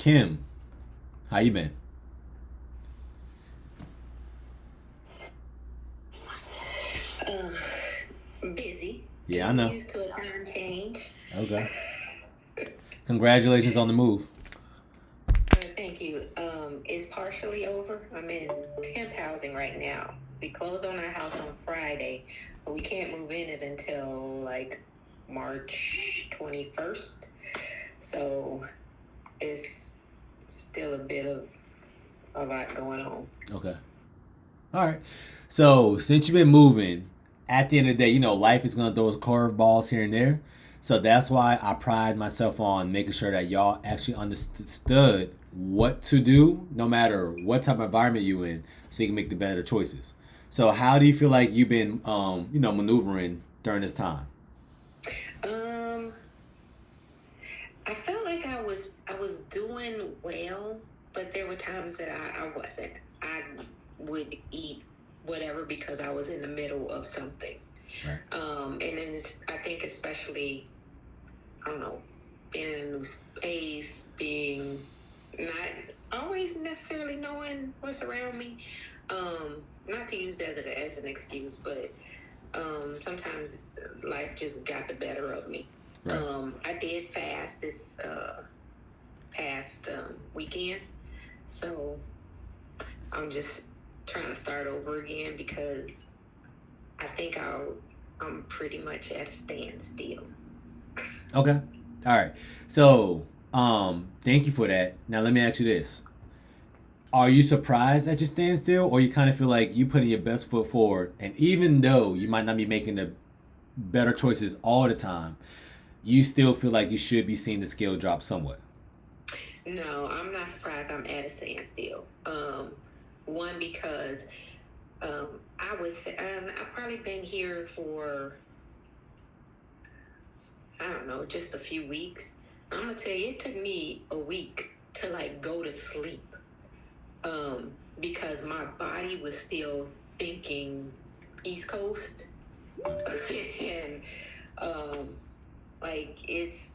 Kim, how you been? Busy, Yeah, I getting know. used to a time change. Okay. Congratulations on the move. Thank you. It's partially over. I'm in temp housing right now. We close on our house on Friday, but we can't move in it until like March 21st. So it's still a bit of a lot going on. Okay. All right. So since you've been moving, at the end of the day, life is gonna throw us curveballs here and there. So that's why I pride myself on making sure that y'all actually understood what to do, no matter what type of environment you in, so you can make the better choices. So how do you feel like you've been, maneuvering during this time? Um, I felt like I was doing well, but there were times that I wasn't. I would eat whatever because I was in the middle of something. Right. And then I think especially, I don't know, being in a new space, being not always necessarily knowing what's around me. Not to use that as an excuse, but sometimes life just got the better of me. Right. I did fast this past weekend, so I'm just trying to start over again because I think I'm pretty much at a standstill. Okay. All right. So, thank you for that. Now let me ask you this: are you surprised that you stand still, or you kind of feel like you putting your best foot forward, and even though you might not be making the better choices all the time, you still feel like you should be seeing the scale drop somewhat? No, I'm not surprised I'm at a standstill. One because I've probably been here for, I don't know, just a few weeks. I'm gonna tell you, it took me a week to like go to sleep, because my body was still thinking East Coast, and um, like it's,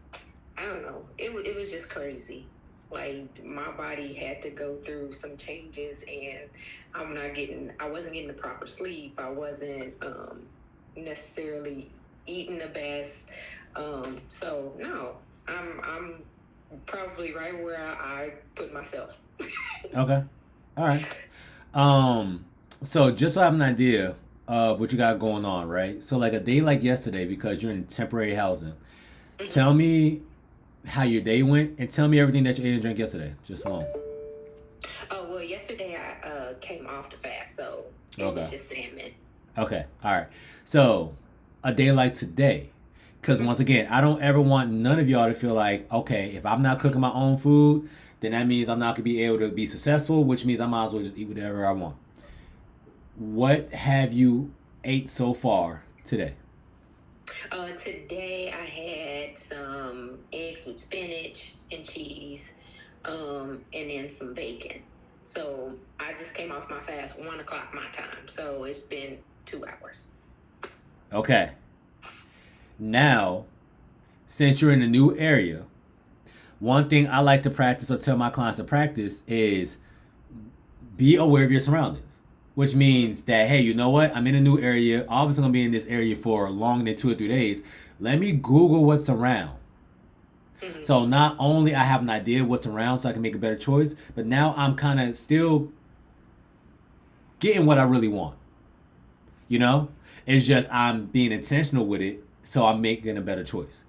I don't know, it was just crazy. Like my body had to go through some changes, and I wasn't getting the proper sleep. I wasn't necessarily eating the best. So no, I'm probably right where I put myself. Okay. All right. So just so I have an idea of what you got going on, right? So like a day like yesterday, because you're in temporary housing, tell me how your day went and tell me everything that you ate and drank yesterday, just alone. Oh well, yesterday I came off the fast, so it was Okay. just salmon. Okay. All right. So a day like today, because Mm-hmm. once again, I don't ever want none of y'all to feel like, okay, if I'm not cooking my own food, then that means I'm not gonna be able to be successful, which means I might as well just eat whatever I want. What have you ate so far today? Today I had some eggs with spinach and cheese, and then some bacon. So I just came off my fast 1 o'clock my time. So it's been 2 hours. Okay. Now, since you're in a new area, one thing I like to practice or tell my clients to practice is be aware of your surroundings. Which means that, hey, you know what? I'm in a new area. Obviously, I'm going to be in this area for longer than 2 or 3 days. Let me Google what's around. Mm-hmm. So not only I have an idea what's around so I can make a better choice, but now I'm kind of still getting what I really want. You know? It's just I'm being intentional with it so I'm making a better choice.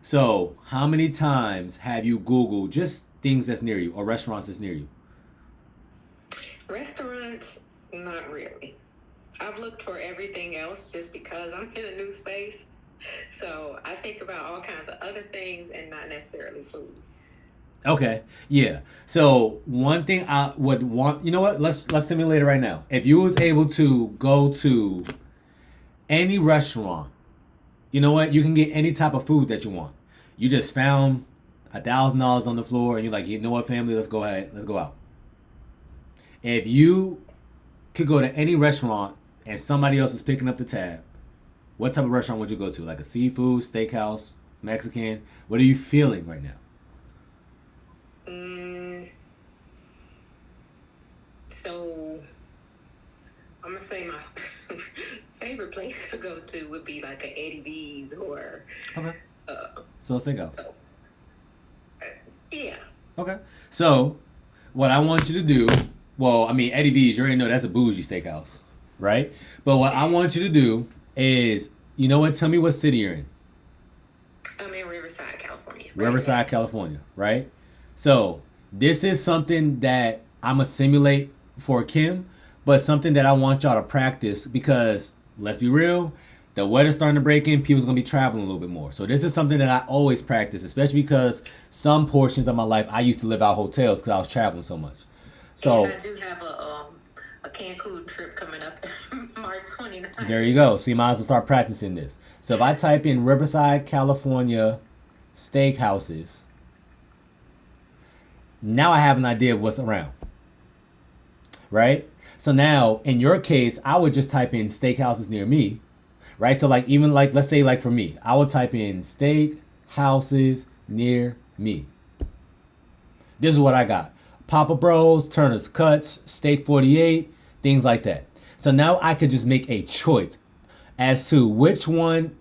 So, how many times have you Googled just things that's near you or restaurants that's near you? Restaurants, not really. I've looked for everything else just because I'm in a new space. So I think about all kinds of other things and not necessarily food. Okay, yeah. So one thing I would want, you know what? Let's simulate it right now. If you was able to go to any restaurant, you know what? You can get any type of food that you want. You just found $1,000 on the floor, and you're like, you know what, family? Let's go ahead. Let's go out. If you could go to any restaurant and somebody else is picking up the tab, what type of restaurant would you go to? Like a seafood, steakhouse, Mexican? What are you feeling right now? say my favorite place to go to would be like a Eddie V's or. Okay. Uh, So steakhouse. so, yeah. Okay. So what I want you to do, well, I mean, Eddie V's, you already know that's a bougie steakhouse, right? But what I want you to do is, you know what? Tell me what city you're in. I'm in Riverside, California. Riverside, California, right? So this is something that I'm going to simulate for Kim, but something that I want y'all to practice because, let's be real, the weather's starting to break in, people's going to be traveling a little bit more. So this is something that I always practice, especially because some portions of my life, I used to live out hotels because I was traveling so much. So and I do have a Cancun trip coming up March 29th. There you go. So you might as well start practicing this. So if I type in Riverside, California steakhouses, now I have an idea of what's around. Right? So now, in your case, I would just type in steakhouses near me. Right? So like even like, let's say like for me, I would type in steakhouses near me. This is what I got. Papa Bros, Turner's Cuts, Steak 48, things like that. So now I could just make a choice as to which one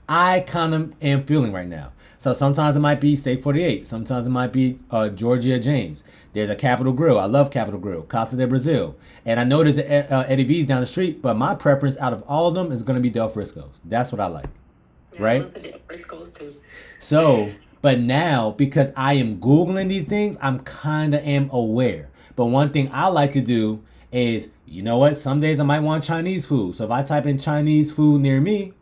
I kind of am feeling right now. So sometimes it might be Steak 48. Sometimes it might be Georgia James. There's a Capital Grill. I love Capital Grill. Casa de Brazil. And I know there's Eddie V's down the street, but my preference out of all of them is going to be Del Frisco's. That's what I like. Yeah, right? I love the Del Frisco's too. So, but now, because I am Googling these things, I'm kind of am aware. But one thing I like to do is, you know what? Some days I might want Chinese food. So if I type in Chinese food near me,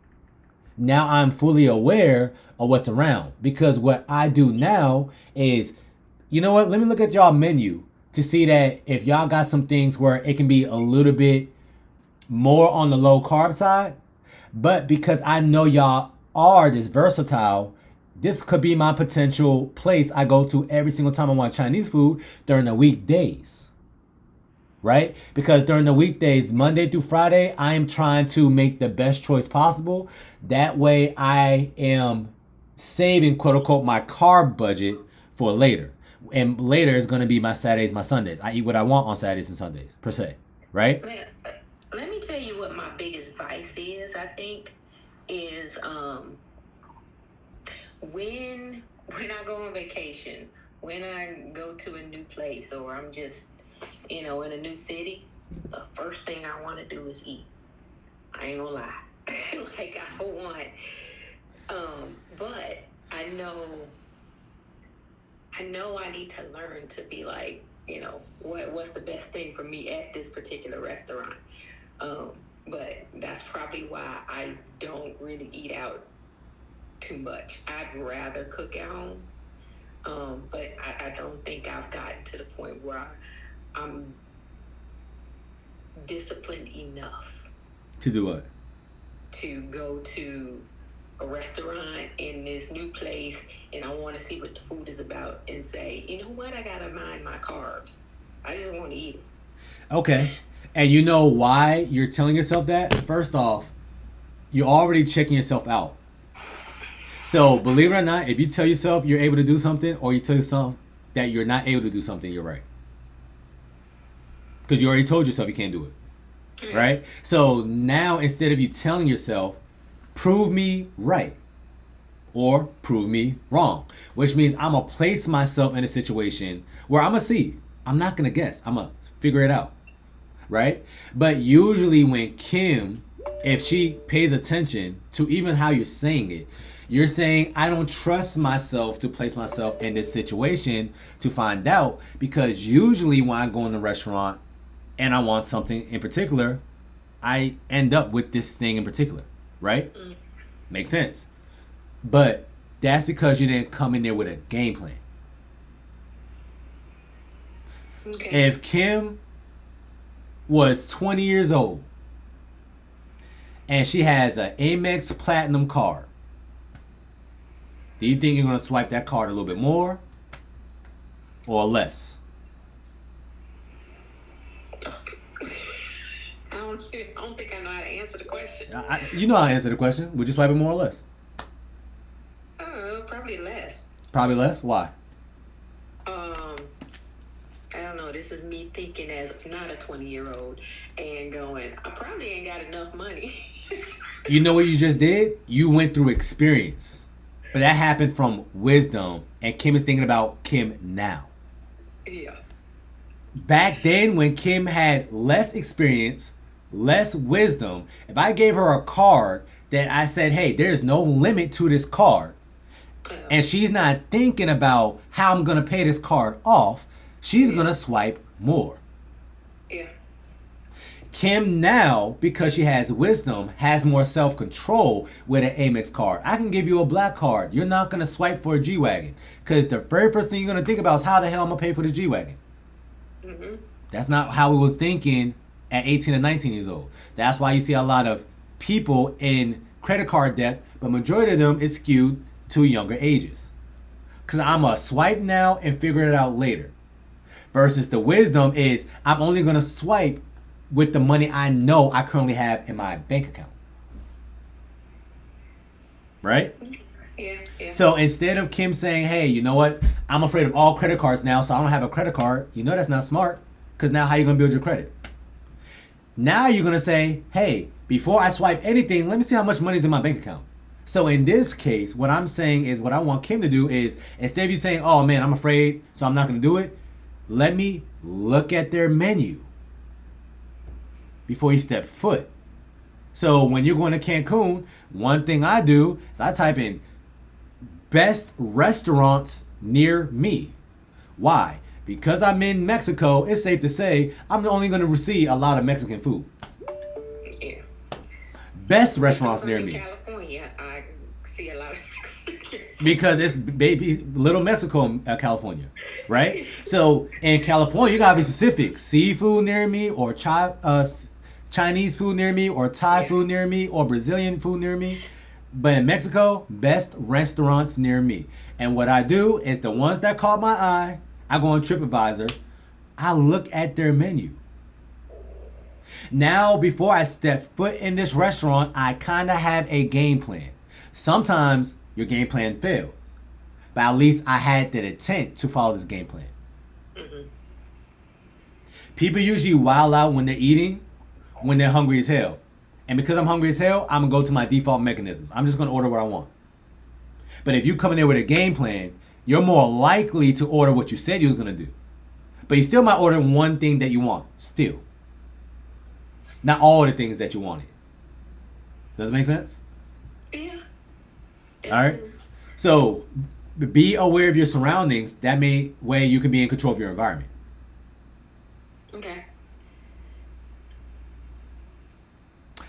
now I'm fully aware of what's around. Because what I do now is, you know what? Let me look at y'all menu to see that if y'all got some things where it can be a little bit more on the low carb side. But because I know y'all are this versatile, this could be my potential place I go to every single time I want Chinese food during the weekdays. Right? Because during the weekdays, Monday through Friday, I am trying to make the best choice possible. That way I am saving, quote unquote, my carb budget for later. And later is going to be my Saturdays, my Sundays. I eat what I want on Saturdays and Sundays, per se. Right? Let me tell you what my biggest vice is, I think, is when I go on vacation, when I go to a new place or I'm just, in a new city, the first thing I want to do is eat. I ain't gonna lie. Like, I want, but I know I need to learn to be like, what's the best thing for me at this particular restaurant. But that's probably why I don't really eat out too much. I'd rather cook at home. But I don't think I've gotten to the point where I'm disciplined enough. To do what? To go to a restaurant in this new place and I want to see what the food is about and say, you know what, I gotta mind my carbs. I just want to eat it. Okay. And you know why you're telling yourself that? First off, you're already checking yourself out. So believe it or not, if you tell yourself you're able to do something or you tell yourself that you're not able to do something, you're right. Because you already told yourself you can't do it. Right? So now instead of you telling yourself, prove me right or prove me wrong, which means I'm going to place myself in a situation where I'm going to see. I'm not going to guess. I'm going to figure it out. Right? But usually when Kim, if she pays attention to even how you're saying it, you're saying, I don't trust myself to place myself in this situation to find out, because usually when I go in the restaurant and I want something in particular, I end up with this thing in particular, right? Mm. Makes sense. But that's because you didn't come in there with a game plan. Okay. If Kim was 20 years old and she has an Amex Platinum card, do you think you're going to swipe that card a little bit more or less? I don't think I know how to answer the question. You know how to answer the question. Would you swipe it more or less? Probably less. Probably less? Why? I don't know. this is me thinking as not a 20-year-old and going, I probably ain't got enough money. You know what you just did? You went through experience. But that happened from wisdom, and Kim is thinking about Kim now. Yeah. Back then, when Kim had less experience, less wisdom, if I gave her a card that I said, hey, there's no limit to this card, and she's not thinking about how I'm going to pay this card off, she's going to swipe more. Yeah. Kim now, because she has wisdom, has more self-control with an Amex card. I can give you a black card. You're not going to swipe for a G-Wagon. Because the very first thing you're going to think about is how the hell I'm going to pay for the G-Wagon. Mm-hmm. That's not how we was thinking at 18 and 19 years old. That's why you see a lot of people in credit card debt, but majority of them is skewed to younger ages. Because I'm going to swipe now and figure it out later. Versus the wisdom is I'm only going to swipe with the money I know I currently have in my bank account. Right? Yeah. So instead of Kim saying, hey, you know what? I'm afraid of all credit cards now, so I don't have a credit card. You know that's not smart. Because now how are you going to build your credit? Now you're going to say, hey, before I swipe anything, let me see how much money is in my bank account. So in this case, what I'm saying is what I want Kim to do is instead of you saying, oh man, I'm afraid, so I'm not going to do it. Let me look at their menu before you step foot. So when you're going to Cancun, one thing I do is I type in best restaurants near me. Why? Because I'm in Mexico, it's safe to say I'm only going to see a lot of Mexican food. Yeah. Best restaurants near in me. California, I see a lot of Because it's baby little Mexico, California, right? So in California, you gotta be specific. Seafood near me, or Chinese food near me, or Thai food near me, or Brazilian food near me. But in Mexico, best restaurants near me. And what I do is the ones that caught my eye, I go on TripAdvisor, I look at their menu. Now, before I step foot in this restaurant, I kind of have a game plan. Sometimes your game plan fails, but at least I had the intent to follow this game plan. Mm-hmm. People usually wild out when they're eating, when they're hungry as hell. And because I'm hungry as hell, I'm going to go to my default mechanisms. I'm just going to order what I want. But if you come in there with a game plan, you're more likely to order what you said you was going to do. But you still might order one thing that you want, still. Not all the things that you wanted. Does it make sense? Yeah. All right. So be aware of your surroundings. That way you can be in control of your environment. Okay.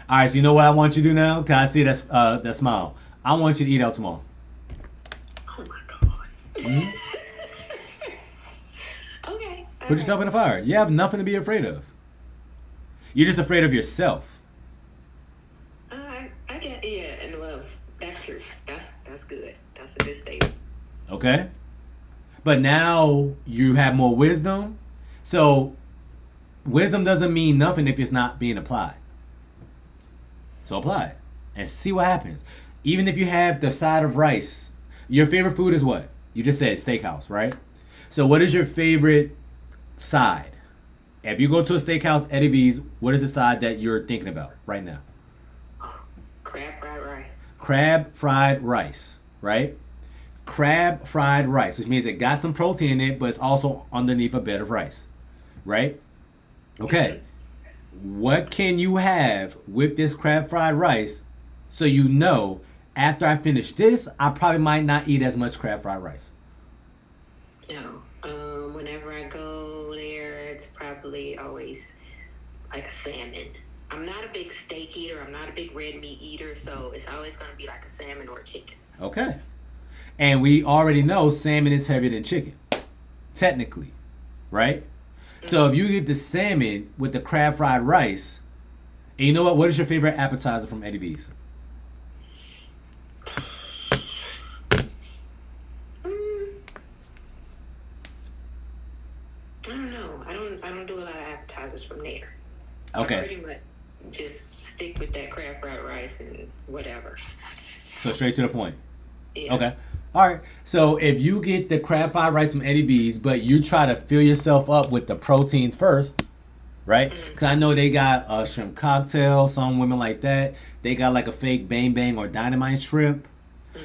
All right. So you know what I want you to do now? Can I see that smile? I want you to eat out tomorrow. Oh my God. Mm-hmm. Okay. Put yourself in the fire. You have nothing to be afraid of. You're just afraid of yourself. I get, yeah, and well, that's true. That's good. That's a good statement. Okay. But now you have more wisdom. So wisdom doesn't mean nothing if it's not being applied. So apply it and see what happens. Even if you have the side of rice, your favorite food is what? You just said steakhouse, right? So what is your favorite side? If you go to a steakhouse, Eddie V's, what is the side that you're thinking about right now? Crab fried rice. Crab fried rice, right? Crab fried rice, which means it got some protein in it, but it's also underneath a bed of rice, right? Okay. What can you have with this crab fried rice so you know after I finish this, I probably might not eat as much crab fried rice? No. Whenever I go there, it's probably always like a salmon. I'm not a big steak eater. I'm not a big red meat eater, so it's always going to be like a salmon or a chicken. Okay. And we already know salmon is heavier than chicken, technically, right? Mm-hmm. So if you get the salmon with the crab fried rice, and you know what? What is your favorite appetizer from Eddie V's? I don't know. I don't do a lot of appetizers from there. Okay. I pretty much just stick with that crab fried rice and whatever. So straight to the point. Yeah. Okay. All right. So if you get the crab fried rice from Eddie V's, but you try to fill yourself up with the proteins first, right? Because I know they got a shrimp cocktail. Some women like that. They got like a fake bang bang or dynamite shrimp.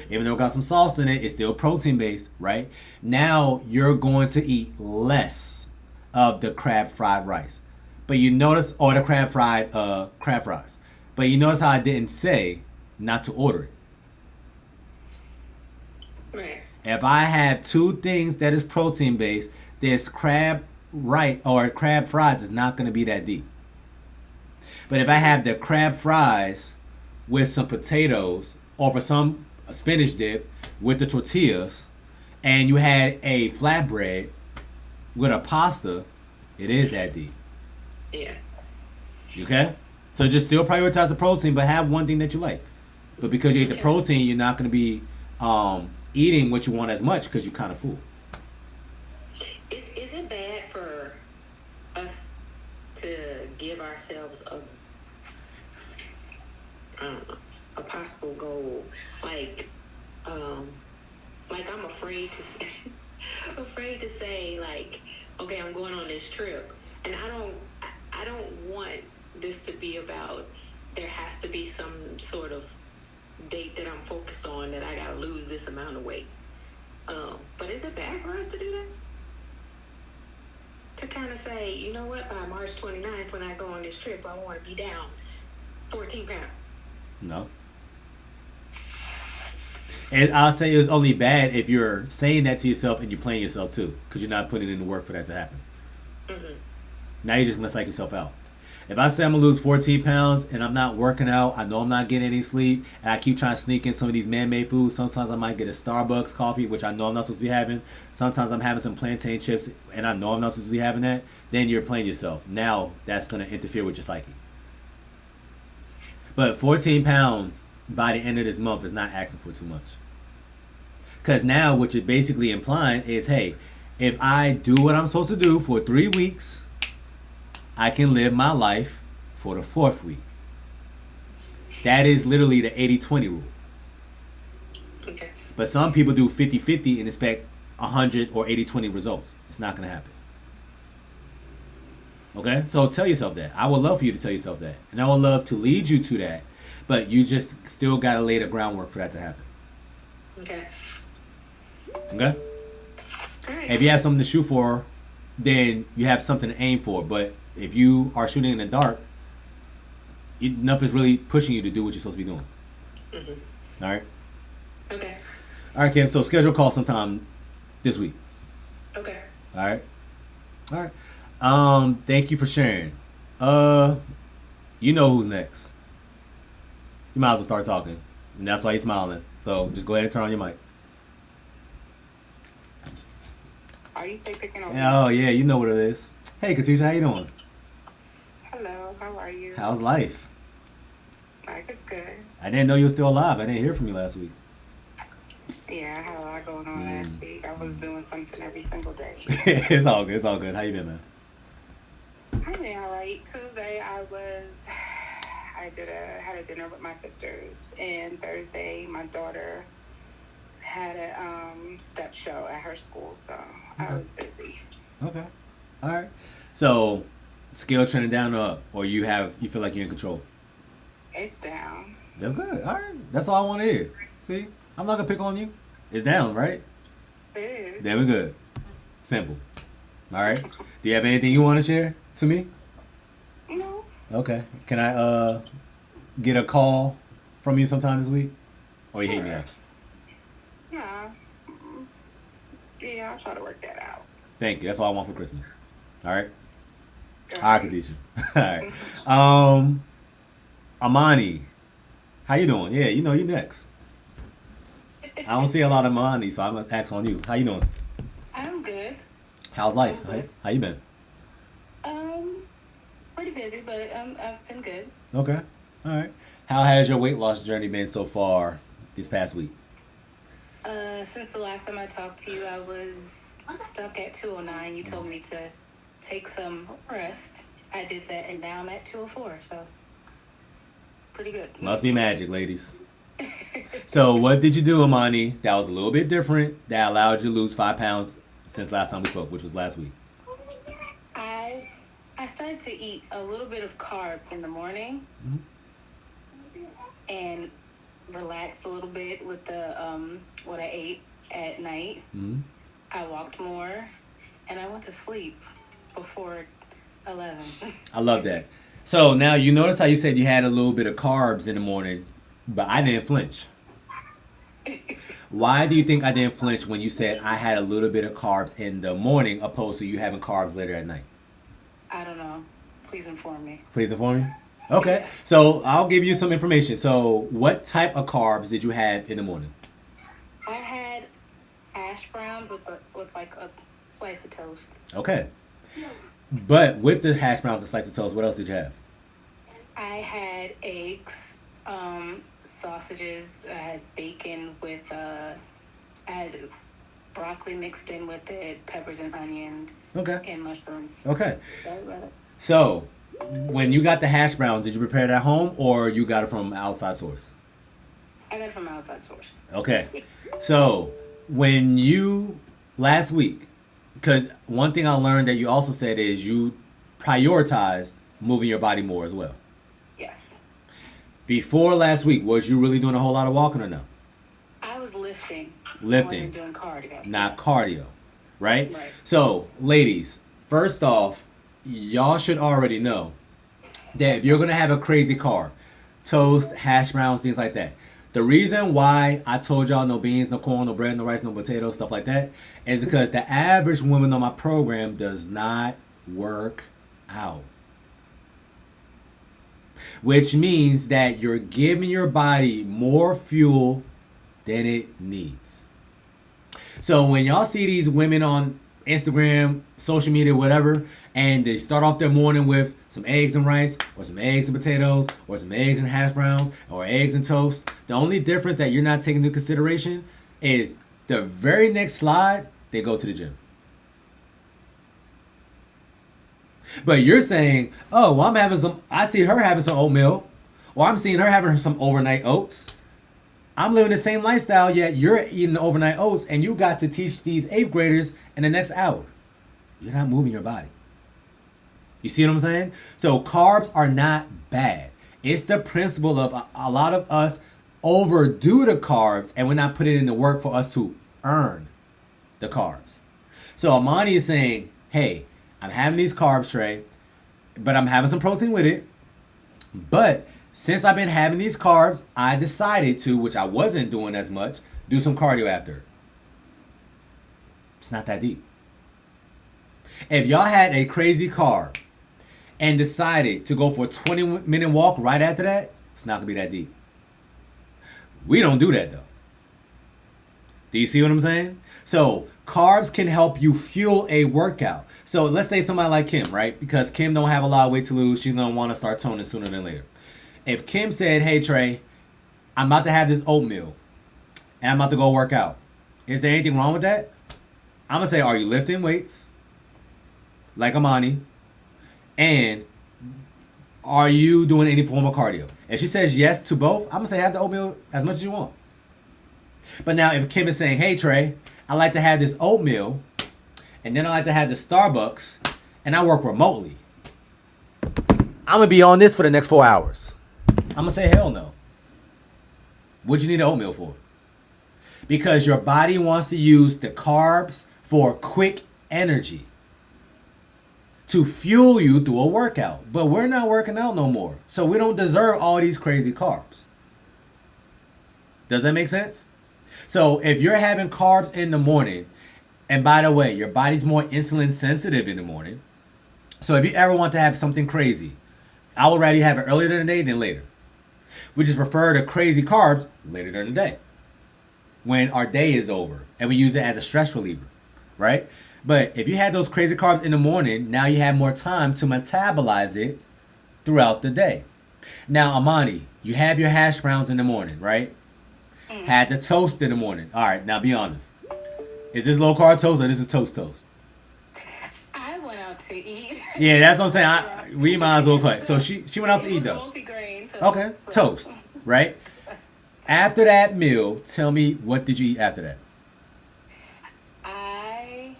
Even though it got some sauce in it, it's still protein based, right? Now you're going to eat less of the crab fried rice. But you notice, or the crab fries. But you notice how I didn't say not to order it. Right. If I have two things that is protein based, this crab right or crab fries is not going to be that deep. But if I have the crab fries with some potatoes or for some spinach dip with the tortillas, and you had a flatbread with a pasta, it is that deep. Yeah. Okay? So just still prioritize the protein, but have one thing that you like. But because you ate the protein, you're not going to be eating what you want as much because you're kind of full. Is it bad for us to give ourselves I don't know, a possible goal? Like I'm afraid to afraid to say like, okay, I'm going on this trip, and I don't want this to be about there has to be some sort of date that I'm focused on that I gotta lose this amount of weight. But is it bad for us to do that? To kind of say, you know what, by March 29th, when I go on this trip, I want to be down 14 pounds. No. And I'll say it's only bad if you're saying that to yourself and you're playing yourself too, because you're not putting in the work for that to happen. Mm-hmm. Now you're just going to psych yourself out. If I say I'm going to lose 14 pounds and I'm not working out, I know I'm not getting any sleep, and I keep trying to sneak in some of these man-made foods, sometimes I might get a Starbucks coffee, which I know I'm not supposed to be having. Sometimes I'm having some plantain chips, and I know I'm not supposed to be having that. Then you're playing yourself. Now that's going to interfere with your psyche. But 14 pounds by the end of this month is not asking for too much. Because now what you're basically implying is, hey, if I do what I'm supposed to do for 3 weeks, I can live my life for the 4th week. That is literally the 80-20 rule. Okay. But some people do 50-50 and expect 100 or 80-20 results. It's not going to happen. Okay? So tell yourself that. I would love for you to tell yourself that. And I would love to lead you to that. But you just still got to lay the groundwork for that to happen. Okay. Okay? All right. If you have something to shoot for, then you have something to aim for. But if you are shooting in the dark, nothing's really pushing you to do what you're supposed to be doing. Mm-hmm. All right? Okay. All right, Kim. So schedule a call sometime this week. Okay. All right? All right. Thank you for sharing. You know who's next. You might as well start talking. And that's why you're smiling. So just go ahead and turn on your mic. Are you still picking on me? Oh, yeah. You know what it is. Hey, Katisha. How you doing? Hello, how are you? How's life? Life is good. I didn't know you were still alive. I didn't hear from you last week. Yeah, I had a lot going on last week. I was doing something every single day. It's all good. It's all good. How you been, man? I've been all right. Tuesday, had a dinner with my sisters, and Thursday, my daughter had a step show at her school, so I was busy. Okay. All right. So, scale trending down or up, or you feel like you're in control? It's down. That's good. All right. That's all I want to hear. See, I'm not gonna pick on you. It's down, right? It is. Then we're good. Simple. All right. Do you have anything you want to share to me? No. Okay. Can I get a call from you sometime this week, or you hate me out? Nah. Yeah, I'll try to work that out. Thank you. That's all I want for Christmas. All right. All All right, Khadijah. All right. Amani, how you doing? Yeah, you know you next. I don't see a lot of Amani, so I'm gonna ask on you. How you doing? I'm good. How's life? I'm good. How you been? Pretty busy, but I've been good. Okay. All right. How has your weight loss journey been so far this past week? Since the last time I talked to you, I was stuck at 209. You told me to take some rest. I did that, and now I'm at 204, so pretty good. Must be magic, ladies. So what did you do, Amani? That was a little bit different. That allowed you to lose 5 pounds since last time we spoke, which was last week. I I started to eat a little bit of carbs in the morning and relax a little bit with the what I ate at night. Mm-hmm. I walked more, and I went to sleep before 11. I love that. So now you notice how you said you had a little bit of carbs in the morning, but I didn't flinch. Why do you think I didn't flinch when you said I had a little bit of carbs in the morning opposed to you having carbs later at night? I don't know. Please inform me. Please inform me. Okay, so I'll give you some information. So what type of carbs did you have in the morning? I had hash browns with like a slice of toast. Okay. But with the hash browns and slice of toast, what else did you have? I had eggs, sausages. I had bacon with I had broccoli mixed in with it, peppers and onions, Okay. and mushrooms. Okay. So when you got the hash browns, did you prepare it at home or you got it from an outside source? I got it from an outside source. Okay. So when you last week, because one thing I learned that you also said is you prioritized moving your body more as well. Yes. Before last week, was you really doing a whole lot of walking or no? I was lifting. Lifting. I wasn't doing cardio. Not cardio, right? Right. So, ladies, first off, y'all should already know that if you're going to have a crazy carb, toast, hash browns, things like that, the reason why I told y'all no beans, no corn, no bread, no rice, no potatoes, stuff like that, is because the average woman on my program does not work out. Which means that you're giving your body more fuel than it needs. So when y'all see these women on Instagram, social media, whatever, and they start off their morning with some eggs and rice, or some eggs and potatoes, or some eggs and hash browns, or eggs and toast, the only difference that you're not taking into consideration is the very next slide, they go to the gym. But you're saying, oh, well, I see her having some oatmeal, or I'm seeing her having some overnight oats. I'm living the same lifestyle, yet you're eating the overnight oats, and you got to teach these 8th graders in the next hour. You're not moving your body. You see what I'm saying? So carbs are not bad. It's the principle of a lot of us overdo the carbs, and we're not putting in the work for us to earn the carbs. So Amani is saying, hey, I'm having these carbs, Trey, but I'm having some protein with it. But since I've been having these carbs, I decided to, which I wasn't doing as much, do some cardio after. It's not that deep. If y'all had a crazy carb and decided to go for a 20-minute walk right after that, it's not going to be that deep. We don't do that, though. Do you see what I'm saying? So carbs can help you fuel a workout. So let's say somebody like Kim, right? Because Kim don't have a lot of weight to lose. She's going to want to start toning sooner than later. If Kim said, hey, Trey, I'm about to have this oatmeal and I'm about to go work out, is there anything wrong with that? I'm going to say, are you lifting weights like Amani? And are you doing any form of cardio? If she says yes to both, I'm going to say have the oatmeal as much as you want. But now if Kim is saying, hey, Trey, I like to have this oatmeal and then I like to have the Starbucks and I work remotely, I'm going to be on this for the next 4 hours. I'm going to say hell no. What'd you need the oatmeal for? Because your body wants to use the carbs for quick energy to fuel you through a workout. But we're not working out no more. So we don't deserve all these crazy carbs. Does that make sense? So if you're having carbs in the morning, and by the way, your body's more insulin sensitive in the morning. So if you ever want to have something crazy, I would rather have it earlier in the day than later. We just prefer the crazy carbs later during the day, when our day is over, and we use it as a stress reliever, right? But if you had those crazy carbs in the morning, now you have more time to metabolize it throughout the day. Now, Amani, you have your hash browns in the morning, right? Had the toast in the morning. All right, now be honest. Is this low carb toast or this is toast? I went out to eat. Yeah, that's what I'm saying. We might as well cut. So she went out to eat though. Multigrain toast. Okay, toast, right? After that meal, tell me, what did you eat after that? I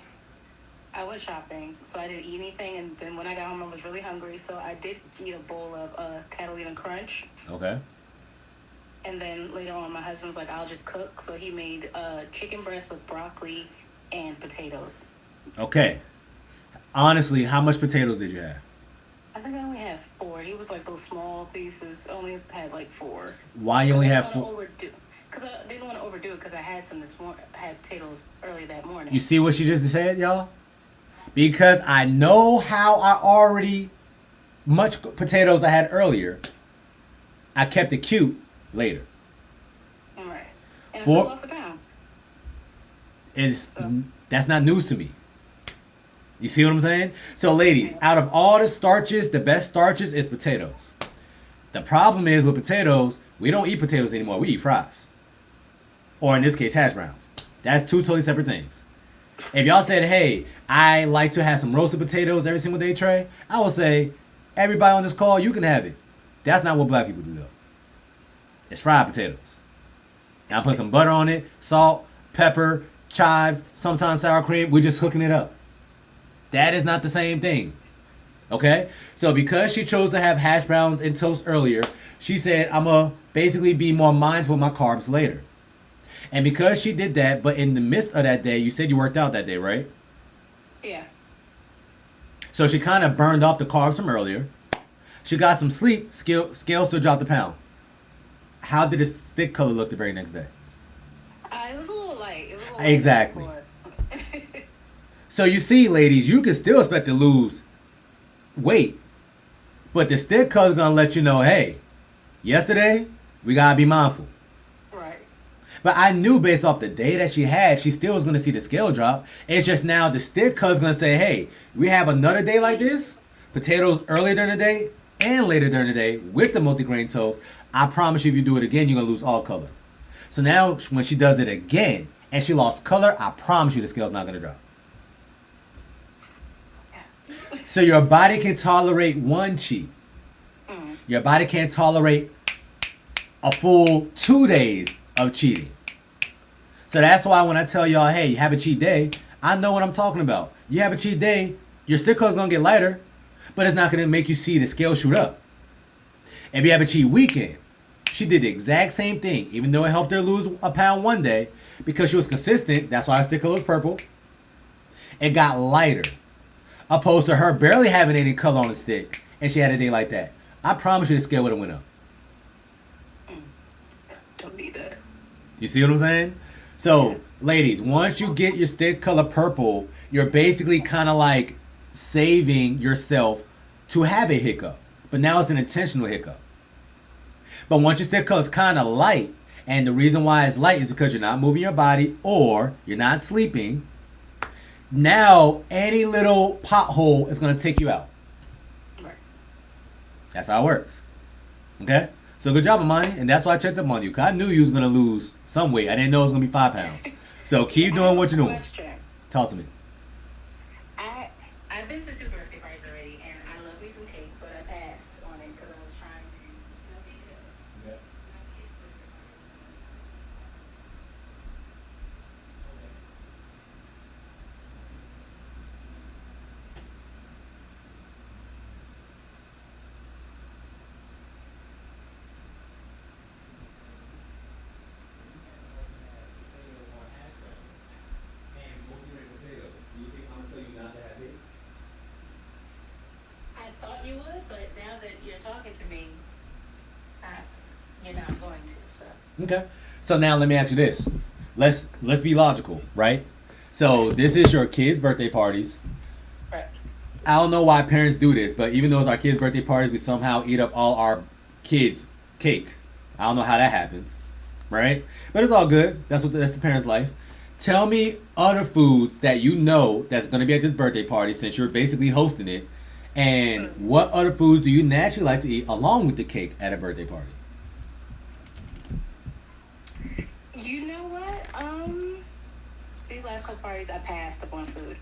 I went shopping, so I didn't eat anything, and then when I got home, I was really hungry, so I did eat a bowl of Catalina Crunch. Okay. And then later on, my husband was like, "I'll just cook," so he made chicken breast with broccoli and potatoes. Okay. Honestly, how much potatoes did you have? I think I only had four. He was like those small pieces. Only had like four. Why you only have four? Because I didn't want to overdo it because I had some this morning. Had potatoes early that morning. You see what she just said, y'all? Because I know how I already much potatoes I had earlier. I kept it cute later. All right. And I For- still lost a pound. That's not news to me. You see what I'm saying? So, ladies, out of all the starches, the best starches is potatoes. The problem is with potatoes, we don't eat potatoes anymore. We eat fries. Or in this case, hash browns. That's two totally separate things. If y'all said, hey, I like to have some roasted potatoes every single day, Trey, I will say, everybody on this call, you can have it. That's not what black people do, though. It's fried potatoes. Now I put some butter on it, salt, pepper, chives, sometimes sour cream. We're just hooking it up. That is not the same thing. Okay? So because she chose to have hash browns and toast earlier, she said, I'm going to basically be more mindful of my carbs later. And because she did that, but in the midst of that day, you said you worked out that day, right? Yeah. So she kind of burned off the carbs from earlier. She got some sleep. Scale still dropped a pound. How did the stick color look the very next day? It was a little light. It was a little Exactly. light. So you see, ladies, you can still expect to lose weight. But the stick color is going to let you know, hey, yesterday, we got to be mindful. Right. But I knew based off the day that she had, she still was going to see the scale drop. It's just now the stick color is going to say, hey, we have another day like this. Potatoes earlier during the day and later during the day with the multigrain toast. I promise you, if you do it again, you're going to lose all color. So now when she does it again and she lost color, I promise you the scale's not going to drop. So your body can tolerate one cheat. Your body can't tolerate a full 2 days of cheating. So that's why when I tell y'all, hey, you have a cheat day, I know what I'm talking about. You have a cheat day, your stick color's going to get lighter, but it's not going to make you see the scale shoot up. If you have a cheat weekend, she did the exact same thing, even though it helped her lose a pound one day, because she was consistent. That's why her stick color was purple. It got lighter. Opposed to her barely having any color on the stick, and she had a day like that. I promise you the scale would have went up. Don't need that. You see what I'm saying? So, ladies, once you get your stick color purple, you're basically kind of like saving yourself to have a hiccup. But now it's an intentional hiccup. But once your stick color is kind of light, and the reason why it's light is because you're not moving your body or you're not sleeping, now any little pothole is going to take you out. Right. That's how it works. Okay? So good job of mine, and that's why I checked up on you, because I knew you was going to lose some weight. I didn't know it was going to be 5 pounds. So keep doing what you're doing. Question. Talk to me. I've been to 2 birthday parties already, and I love me some cake, but I passed on it because I was trying to. I thought you would, but now that you're talking to me, you're not going to. So. Okay. So now let me ask you this. Let's be logical, right? So this is your kids' birthday parties. Right. I don't know why parents do this, but even though it's our kids' birthday parties, we somehow eat up all our kids' cake. I don't know how that happens, right? But it's all good. That's the parents' life. Tell me other foods that you know that's going to be at this birthday party since you're basically hosting it. And what other foods do you naturally like to eat along with the cake at a birthday party? You know what? These last couple parties, I passed up on food.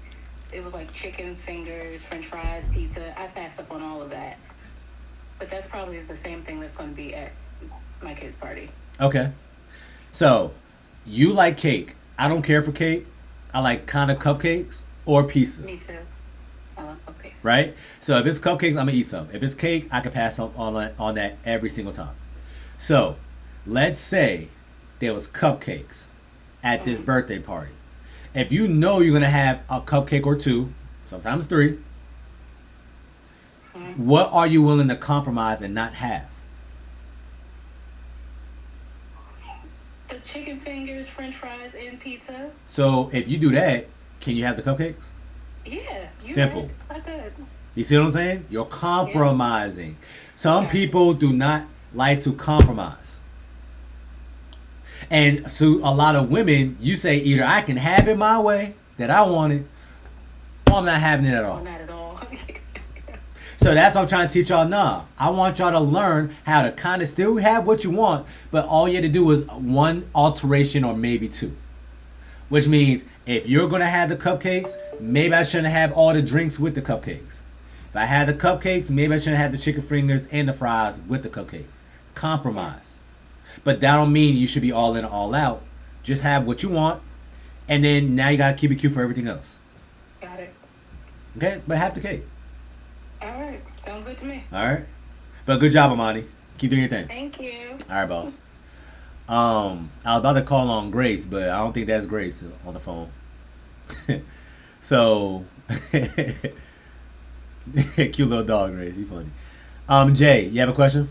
It was like chicken fingers, French fries, pizza. I passed up on all of that. But that's probably the same thing that's going to be at my kid's party. Okay. So, you like cake. I don't care for cake. I like kind of cupcakes or pizza. Me too. Okay. Right? So if it's cupcakes, I'm gonna eat some. If it's cake, I can pass on that every single time. So, let's say there was cupcakes at this birthday party. If you know you're gonna have a cupcake or two, sometimes three, what are you willing to compromise and not have? The chicken fingers, French fries, and pizza. So if you do that, can you have the cupcakes? Yeah. Simple. Right. I could. You see what I'm saying? You're compromising. Some people do not like to compromise. And so a lot of women, you say either I can have it my way that I want it, or I'm not having it at all. Not at all. So that's what I'm trying to teach y'all now. I want y'all to learn how to kind of still have what you want, but all you have to do is one alteration or maybe two. Which means if you're going to have the cupcakes, maybe I shouldn't have all the drinks with the cupcakes. If I had the cupcakes, maybe I shouldn't have the chicken fingers and the fries with the cupcakes. Compromise. But that don't mean you should be all in or all out. Just have what you want, and then now you got to keep it cute for everything else. Got it. Okay? But have the cake. All right. Sounds good to me. All right? But good job, Amani. Keep doing your thing. Thank you. All right, boss. I was about to call on Grace, but I don't think that's Grace on the phone. So, cute little dog, Grace. You funny. Jay, you have a question?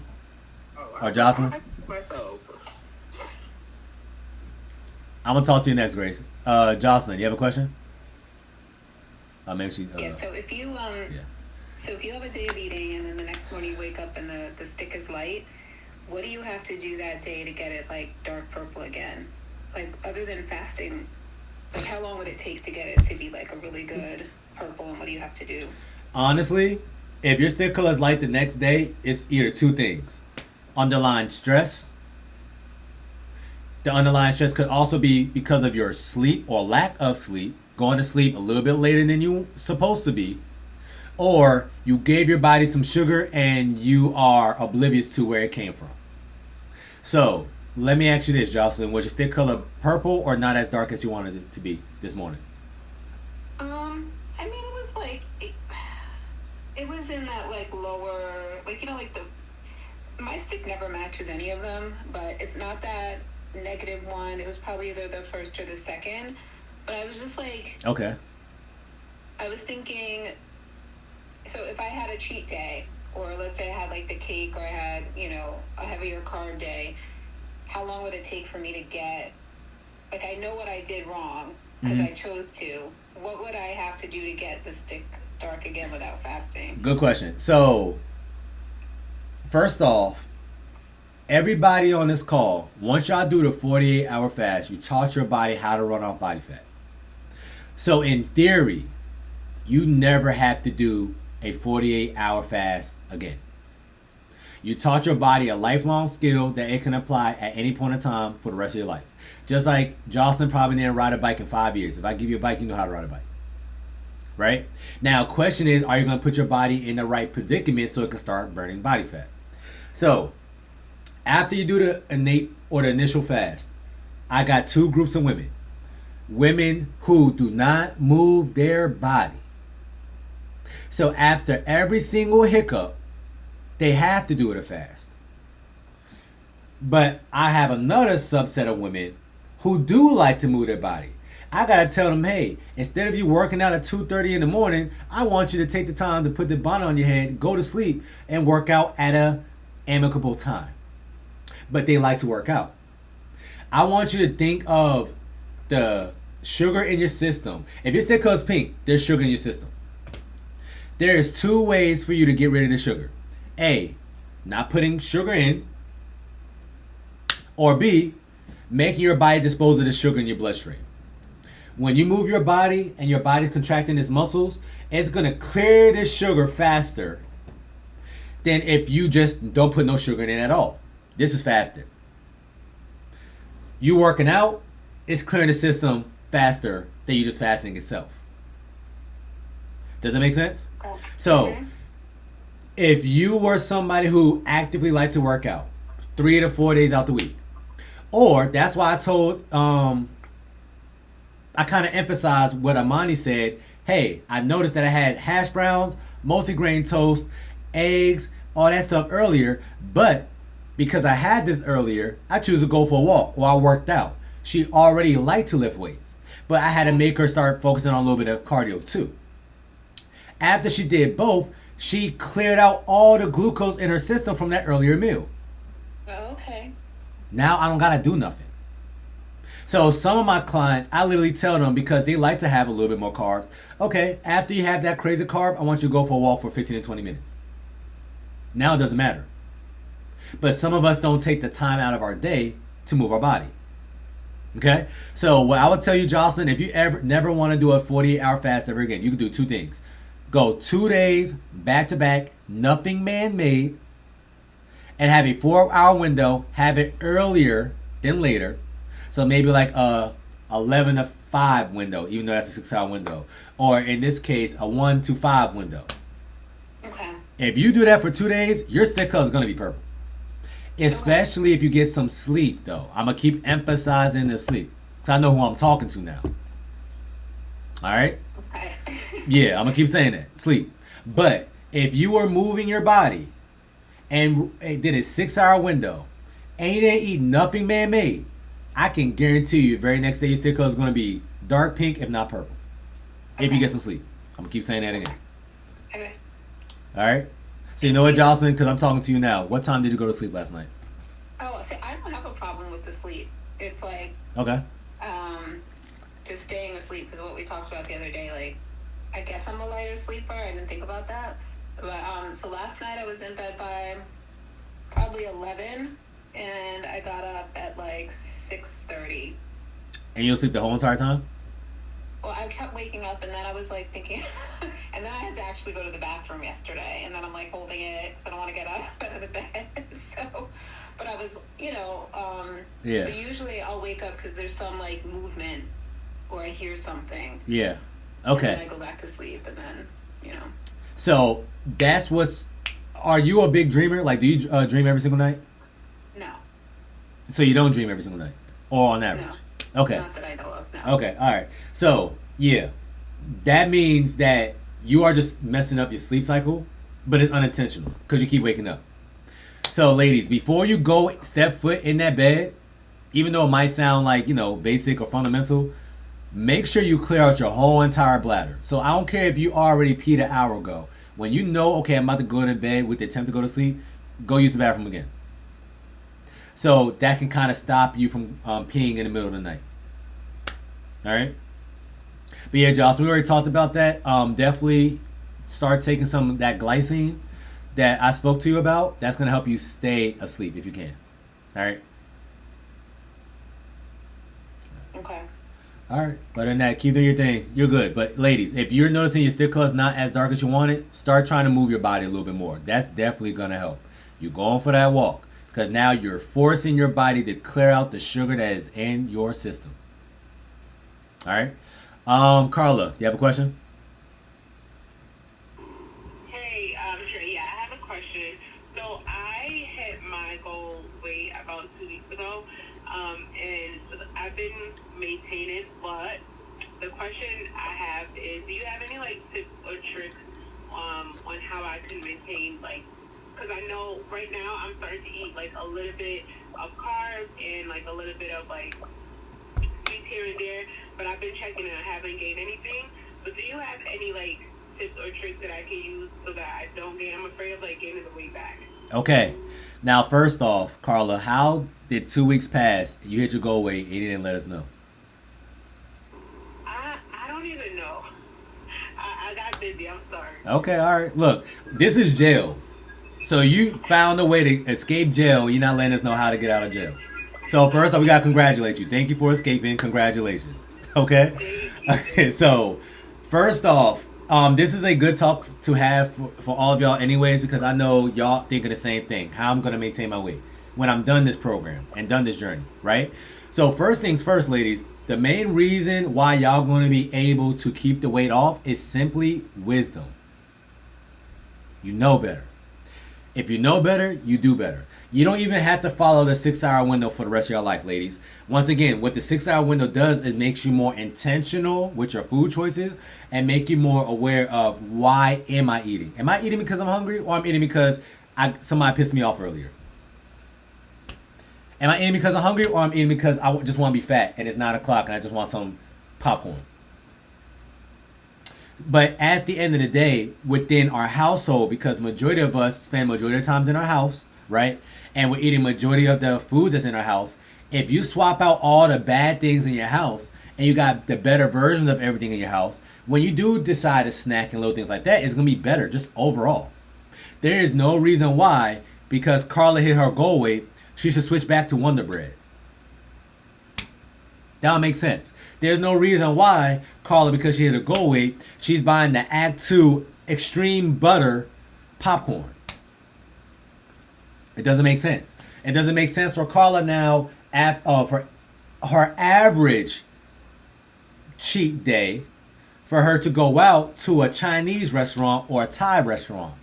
Or Jocelyn? I'm gonna talk to you next, Grace. Jocelyn, you have a question? Maybe she. Yeah. So if you so if you have a day of eating and then the next morning you wake up and the stick is light, what do you have to do that day to get it like dark purple again? Like other than fasting, like how long would it take to get it to be like a really good purple, and what do you have to do? Honestly, if your stick color is light the next day, it's either two things: underlying stress. The underlying stress could also be because of your sleep or lack of sleep, going to sleep a little bit later than you supposed to be, or you gave your body some sugar and you are oblivious to where it came from. So let me ask you this, Jocelyn: was your stick color purple or not as dark as you wanted it to be this morning? I mean, it was like it was in that like lower, like like my stick never matches any of them, but it's not that -1. It was probably either the first or the second, but I was just like, okay. I was thinking, so if I had a cheat day, or let's say I had like the cake, or I had a heavier carb day, how long would it take for me to get, like, I know what I did wrong because I chose to. What would I have to do to get the stick dark again without fasting? Good question. So first off, everybody on this call, once y'all do the 48-hour fast, you taught your body how to run off body fat. So in theory, you never have to do a 48-hour fast again. You taught your body a lifelong skill that it can apply at any point in time for the rest of your life. Just like Jocelyn probably didn't ride a bike in 5 years. If I give you a bike, you know how to ride a bike. Right? Now, question is, are you going to put your body in the right predicament so it can start burning body fat? So, after you do the innate or the initial fast, I got two groups of women. Women who do not move their body. So after every single hiccup, they have to do it a fast. But I have another subset of women who do like to move their body. I gotta tell them, hey, instead of you working out at 2:30 in the morning, I want you to take the time to put the bonnet on your head, go to sleep, and work out at a amicable time. But they like to work out. I want you to think of the sugar in your system. If your stick color is pink, there's sugar in your system. There is two ways for you to get rid of the sugar. A, not putting sugar in. Or B, making your body dispose of the sugar in your bloodstream. When you move your body and your body's contracting its muscles, it's going to clear this sugar faster than if you just don't put no sugar in it at all. This is fasting. You working out, it's clearing the system faster than you just fasting itself. Does that make sense? So, if you were somebody who actively liked to work out 3 to 4 days out the week, Or that's why I told I kind of emphasized what Amani said. Hey, I noticed that I had hash browns, multigrain toast, eggs, all that stuff earlier, but because I had this earlier, I choose to go for a walk while I worked out. She already liked to lift weights, but I had to make her start focusing on a little bit of cardio too. After she did both, she cleared out all the glucose in her system from that earlier meal. Oh, okay. Now I don't gotta do nothing. So some of my clients, I literally tell them because they like to have a little bit more carbs. Okay, after you have that crazy carb, I want you to go for a walk for 15 to 20 minutes. Now it doesn't matter. But some of us don't take the time out of our day to move our body. Okay? So what I would tell you, Jocelyn, if you ever never want to do a 48-hour fast ever again, you can do two things. Go 2 days back to back, nothing man-made, and have a 4-hour window. Have it earlier than later. So maybe like a 11 to 5 window, even though that's a 6-hour window. Or in this case, a 1 to 5 window. Okay. If you do that for 2 days, your stick color is going to be purple. Especially if you get some sleep, though. I'm going to keep emphasizing the sleep. Because I know who I'm talking to now. All right? Okay. Yeah, I'm going to keep saying that. Sleep. But if you are moving your body and did a 6-hour window and you didn't eat nothing man-made, I can guarantee you the very next day your stick color is going to be dark pink, if not purple. Okay. If you get some sleep. I'm going to keep saying that again. Okay. All right? So you know what, Jocelyn? Because I'm talking to you now. What time did you go to sleep last night? Oh, see, I don't have a problem with the sleep. It's like, Okay. just staying asleep, because what we talked about the other day, like, I guess I'm a lighter sleeper. I didn't think about that. But, so last night I was in bed by probably 11, and I got up at like 6:30. And you'll sleep the whole entire time? Well, I kept waking up, and then I was like thinking, and then I had to actually go to the bathroom yesterday, and then I'm like holding it because I don't want to get up out of the bed. So, but I was, Yeah. But usually I'll wake up because there's some like movement or I hear something. Yeah. And Okay. then I go back to sleep, and then, So that's are you a big dreamer? Like, do you dream every single night? No. So you don't dream every single night? Or on average? No. Okay. Not that I know of, no. Okay, all right. So, yeah. That means that you are just messing up your sleep cycle, but it's unintentional because you keep waking up. So, ladies, before you go step foot in that bed, even though it might sound like, basic or fundamental, make sure you clear out your whole entire bladder. So, I don't care if you already peed an hour ago. When you know, okay, I'm about to go to bed with the attempt to go to sleep, go use the bathroom again. So that can kind of stop you from peeing in the middle of the night. All right? But yeah, Josh, we already talked about that. Definitely start taking some of that glycine that I spoke to you about. That's going to help you stay asleep if you can. All right? Okay. All right. But other than that, keep doing your thing. You're good. But ladies, if you're noticing your stick color is not as dark as you want it, start trying to move your body a little bit more. That's definitely going to help. You're going for that walk. Because now you're forcing your body to clear out the sugar that is in your system. All right. Carla, do you have a question? Hey, sure. Yeah, I have a question. So I hit my goal weight about 2 weeks ago, and I've been maintaining. But the question I have is, do you have any tips or tricks on how I can maintain because I know right now I'm starting to eat a little bit of carbs and a little bit of sweets here and there, but I've been checking and I haven't gained anything. But do you have any tips or tricks that I can use so that I don't gain? I'm afraid of gaining the weight back. Okay. Now, first off, Carla, how did 2 weeks pass? You hit your goal weight and you didn't let us know. I don't even know. I got busy. I'm sorry. Okay, all right. Look, this is jail. So you found a way to escape jail. You're not letting us know how to get out of jail. So first off, we got to congratulate you. Thank you for escaping. Congratulations. Okay? Okay, so first off, this is a good talk to have for all of y'all anyways, because I know y'all thinking the same thing. How I'm going to maintain my weight when I'm done this program and done this journey, right? So first things first, ladies, the main reason why y'all going to be able to keep the weight off is simply wisdom. You know better. If you know better, you do better. You don't even have to follow the 6-hour window for the rest of your life, ladies. Once again, what the 6-hour window does, it makes you more intentional with your food choices and make you more aware of why am I eating? Am I eating because I'm hungry, or I'm eating because somebody pissed me off earlier? Am I eating because I'm hungry, or I'm eating because I just want to be fat and it's 9 o'clock and I just want some popcorn? But at the end of the day, within our household, because majority of us spend majority of times in our house, right? And we're eating majority of the foods that's in our house. If you swap out all the bad things in your house and you got the better versions of everything in your house, when you do decide to snack and little things like that, it's going to be better just overall. There is no reason why, because Carla hit her goal weight, she should switch back to Wonder Bread. That don't make sense. There's no reason why Carla, because she hit her goal weight, she's buying the Act 2 Extreme Butter popcorn. It doesn't make sense. It doesn't make sense for Carla now, for her average cheat day, for her to go out to a Chinese restaurant or a Thai restaurant.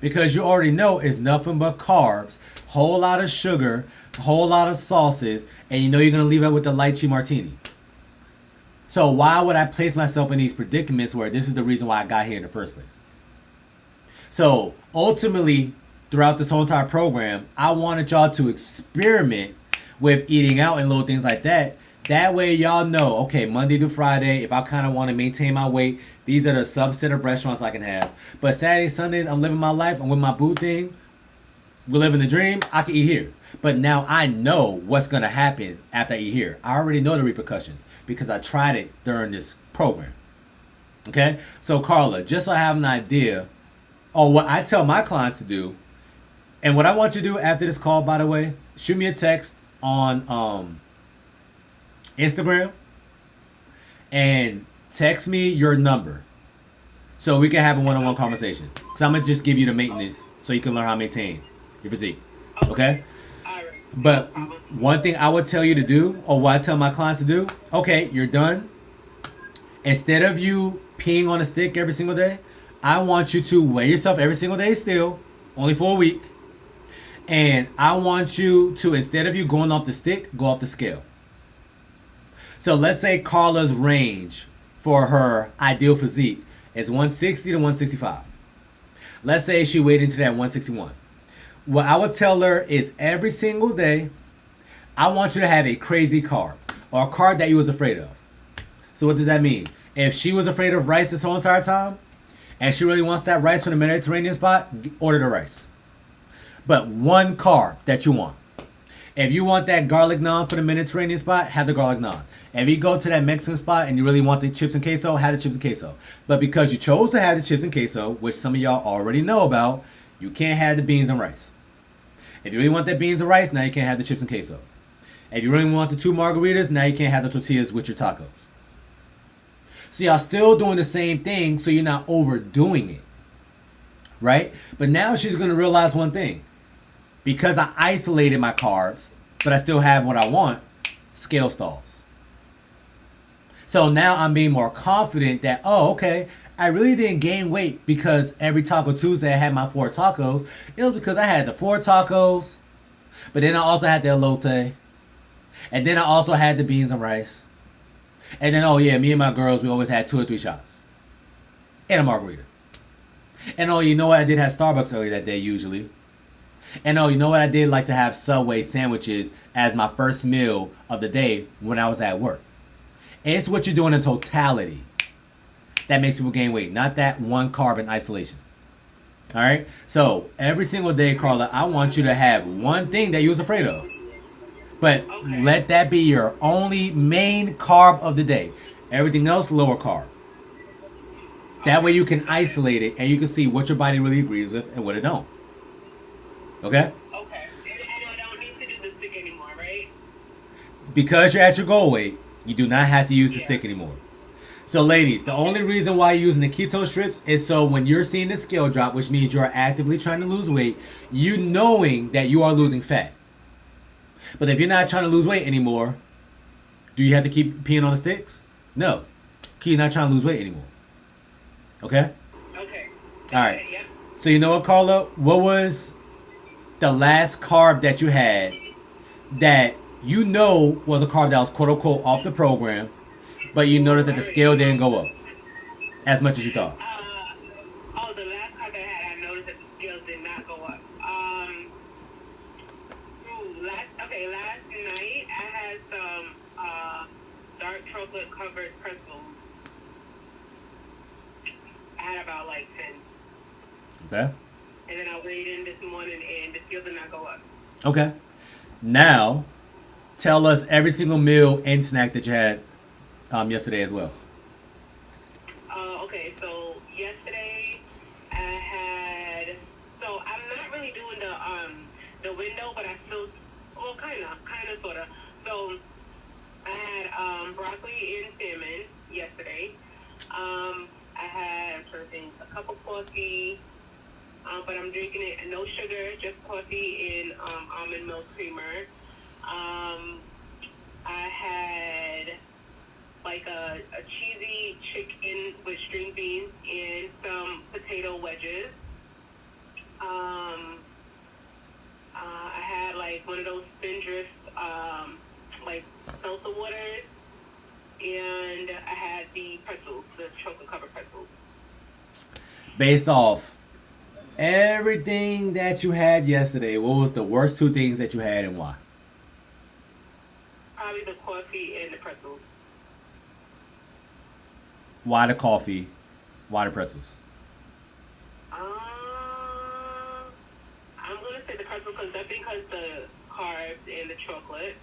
Because you already know it's nothing but carbs, whole lot of sugar, whole lot of sauces, and you know you're going to leave it with the lychee martini. So why would I place myself in these predicaments where this is the reason why I got here in the first place? So ultimately, throughout this whole entire program, I wanted y'all to experiment with eating out and little things like that. That way y'all know, okay, Monday to Friday, if I kind of want to maintain my weight, these are the subset of restaurants I can have. But Saturday, Sundays, I'm living my life. I'm with my boo thing. We're living the dream. I can eat here. But now I know what's going to happen after I eat here. I already know the repercussions because I tried it during this program. Okay? So Carla, just so I have an idea on what I tell my clients to do, and what I want you to do after this call, by the way, shoot me a text on Instagram and text me your number so we can have a one-on-one conversation. Because I'm going to just give you the maintenance so you can learn how to maintain your physique. Okay? But one thing I would tell you to do, or what I tell my clients to do, okay, you're done. Instead of you peeing on a stick every single day, I want you to weigh yourself every single day still, only for a week. And I want you to, instead of you going off the stick, go off the scale. So let's say Carla's range for her ideal physique is 160 to 165. Let's say she weighed into that 161. What I would tell her is every single day, I want you to have a crazy carb or a carb that you was afraid of. So what does that mean? If she was afraid of rice this whole entire time and she really wants that rice from the Mediterranean spot, order the rice. But one carb that you want. If you want that garlic naan for the Mediterranean spot, have the garlic naan. If you go to that Mexican spot and you really want the chips and queso, have the chips and queso. But because you chose to have the chips and queso, which some of y'all already know about, you can't have the beans and rice. If you really want that beans and rice, now you can't have the chips and queso. If you really want the 2 margaritas, now you can't have the tortillas with your tacos. So y'all still doing the same thing, so you're not overdoing it. Right? But now she's going to realize one thing. Because I isolated my carbs, but I still have what I want, scale stalls. So now I'm being more confident that, oh, okay, I really didn't gain weight because every Taco Tuesday I had my 4 tacos. It was because I had the 4 tacos, but then I also had the elote, and then I also had the beans and rice. And then, oh yeah, me and my girls, we always had 2 or 3 shots. And a margarita. And oh, you know what? I did have Starbucks earlier that day usually. And oh, you know what? I did like to have Subway sandwiches as my first meal of the day when I was at work. It's what you're doing in totality that makes people gain weight, not that one carb in isolation. All right? So every single day, Carla, I want you to have one thing that you was afraid of. But let that be your only main carb of the day. Everything else, lower carb. That way you can isolate it and you can see what your body really agrees with and what it don't. Okay? Okay. And I don't need to do the stick anymore, right? Because you're at your goal weight, you do not have to use the stick anymore. So ladies, the only reason why you're using the keto strips is so when you're seeing the scale drop, which means you're actively trying to lose weight, you knowing that you are losing fat. But if you're not trying to lose weight anymore, do you have to keep peeing on the sticks? No. You're not trying to lose weight anymore. Okay? Okay. All right. Yep. So you know what, Carla? What was the last carb that you had that you know was a carb that was quote unquote off the program, but you noticed that I the already scale know. didn't go up as much as you thought? The last time I had, I noticed that the scales did not go up. Last night I had some dark chocolate covered pretzels. I had about like 10. Okay. And then I weighed in this morning and the scales did not go up. Okay. Now, tell us every single meal and snack that you had yesterday as well. Okay, so yesterday I had, so I'm not really doing the window, but I still, well, kind of, sort of. So I had broccoli and salmon yesterday. I had, I'm trying to think, a cup of coffee, but I'm drinking it no sugar, just coffee and almond milk creamer. I had like a cheesy chicken with string beans and some potato wedges. I had like one of those Spindrift like salsa waters, and I had the pretzels, the chocolate covered pretzels. Based off everything that you had yesterday, what was the worst two things that you had and why? Probably the coffee and the pretzels. Why the coffee? Why the pretzels? I'm gonna say the pretzels because that's because the carbs and the chocolate,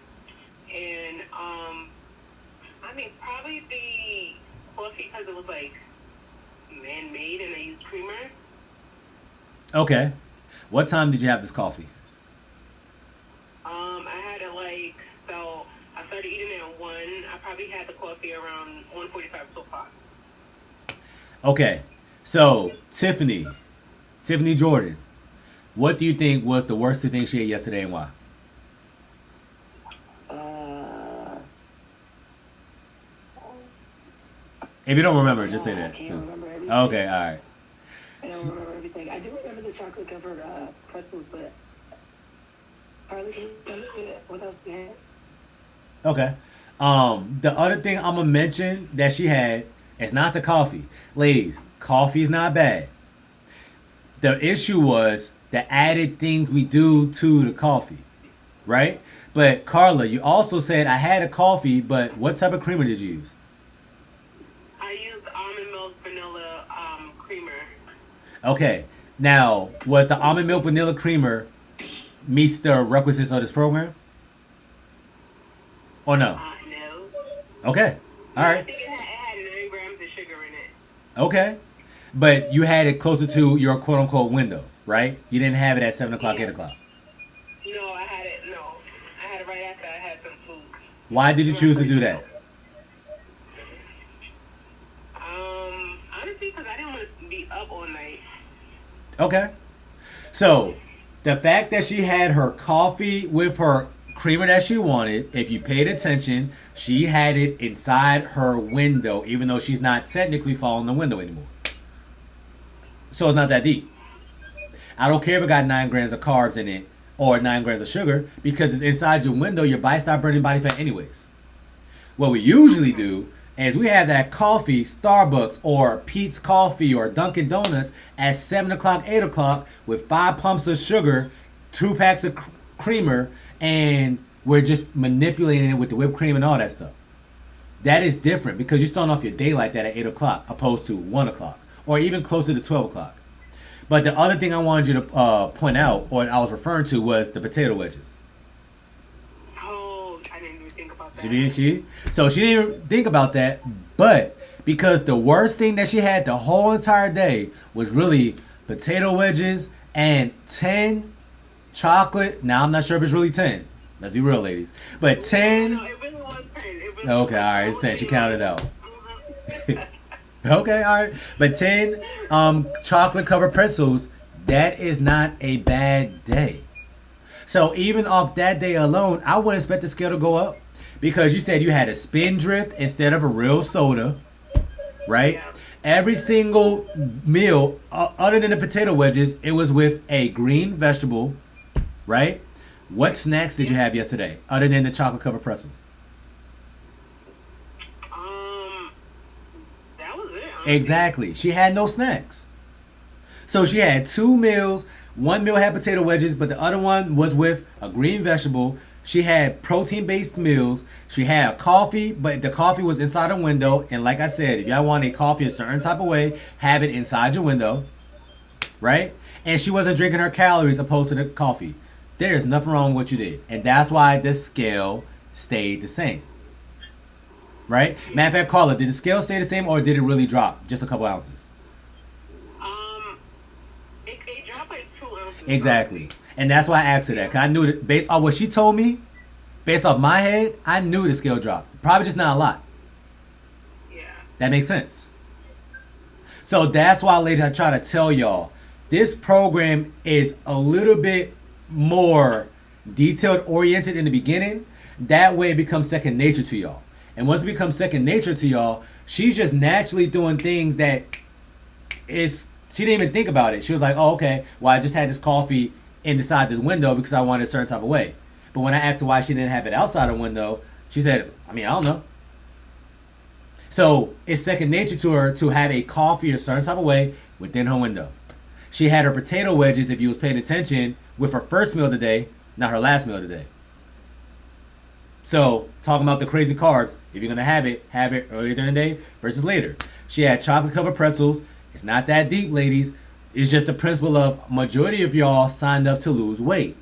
and I mean probably the coffee because it was like man-made and I used creamer. Okay. What time did you have this coffee? I had it like, so I started eating it at 1. I probably had the coffee around 1:45 so far. Okay. So, Tiffany Jordan, what do you think was the worst two things she ate yesterday and why? If you don't remember, just say that I can't too. remember everything. Okay, all right. I don't remember everything. I do remember the chocolate covered pretzels, but Harley, can you tell me what else you had? Okay. The other thing I'm gonna mention that she had is not the coffee. Ladies, coffee is not bad. The issue was the added things we do to the coffee, right? But Carla, you also said I had a coffee, but what type of creamer did you use? I used almond milk vanilla creamer. Okay. Now, was the almond milk vanilla creamer meets the requisites of this program? Or no? No. Okay. All I right. think it had 9 grams of sugar in it. Okay. But you had it closer to your quote unquote window, right? You didn't have it at 7 o'clock, Yeah. 8 o'clock. No, I had it right after I had some food. Why did you choose to do that? Honestly, because I didn't want to be up all night. Okay. So, the fact that she had her coffee with her creamer that she wanted, if you paid attention, she had it inside her window, even though she's not technically following the window anymore. So it's not that deep. I don't care if it got 9 grams of carbs in it or 9 grams of sugar because it's inside your window. Your body start burning body fat anyways. What we usually do is we have that coffee, Starbucks or Pete's Coffee or Dunkin' Donuts at 7 o'clock, 8 o'clock with 5 pumps of sugar, 2 packs of creamer, and we're just manipulating it with the whipped cream and all that stuff. That is different because you're starting off your day like that at 8 o'clock opposed to 1 o'clock or even closer to 12 o'clock. But the other thing I wanted you to point out, or I was referring to, was the potato wedges. Oh, I didn't even think about that. So she didn't think about that, but because the worst thing that she had the whole entire day was really potato wedges and 10 chocolate. Now I'm not sure if it's really 10. Let's be real, ladies. But 10. No, it really was 10. It really Okay, all right, it's 10. She counted out. Okay, all right. But 10 chocolate covered pretzels, that is not a bad day. So even off that day alone, I wouldn't expect the scale to go up because you said you had a Spindrift instead of a real soda, right? Every single meal, other than the potato wedges, it was with a green vegetable, right? What snacks did you have yesterday, other than the chocolate covered pretzels? That was it. Honestly. Exactly. She had no snacks. So she had two meals. One meal had potato wedges, but the other one was with a green vegetable. She had protein-based meals. She had a coffee, but the coffee was inside a window. And like I said, if y'all want a coffee a certain type of way, have it inside your window, right? And she wasn't drinking her calories opposed to the coffee. There is nothing wrong with what you did. And that's why the scale stayed the same. Right? Matter of fact, Carla, did the scale stay the same or did it really drop just a couple ounces? It dropped like 2 ounces. Exactly. And that's why I asked her that. Because I knew that based on what she told me, based off my head, I knew the scale dropped. Probably just not a lot. Yeah. That makes sense. So that's why, ladies, I try to tell y'all, this program is a little bit more detailed oriented in the beginning. That way it becomes second nature to y'all. And once it becomes second nature to y'all, she's just naturally doing things that she didn't even think about it. She was like, oh, okay, well, I just had this coffee inside this window because I wanted a certain type of way. But when I asked her why she didn't have it outside the window, she said, I don't know. So it's second nature to her to have a coffee a certain type of way within her window. She had her potato wedges, if you was paying attention, with her first meal of the day, not her last meal of the day. So, talking about the crazy carbs, if you're going to have it earlier during the day versus later. She had chocolate covered pretzels. It's not that deep, ladies. It's just the principle of majority of y'all signed up to lose weight.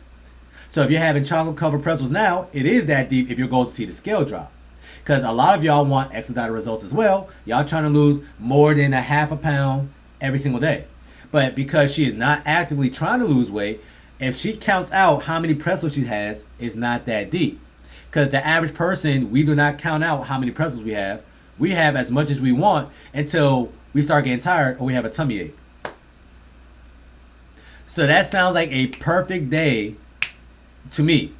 So if you're having chocolate covered pretzels now, it is that deep if you're going to see the scale drop. Because a lot of y'all want expedited results as well. Y'all trying to lose more than a half a pound every single day. But because she is not actively trying to lose weight, if she counts out how many pretzels she has, it's not that deep. Because the average person, we do not count out how many pretzels we have. We have as much as we want until we start getting tired or we have a tummy ache. So that sounds like a perfect day to me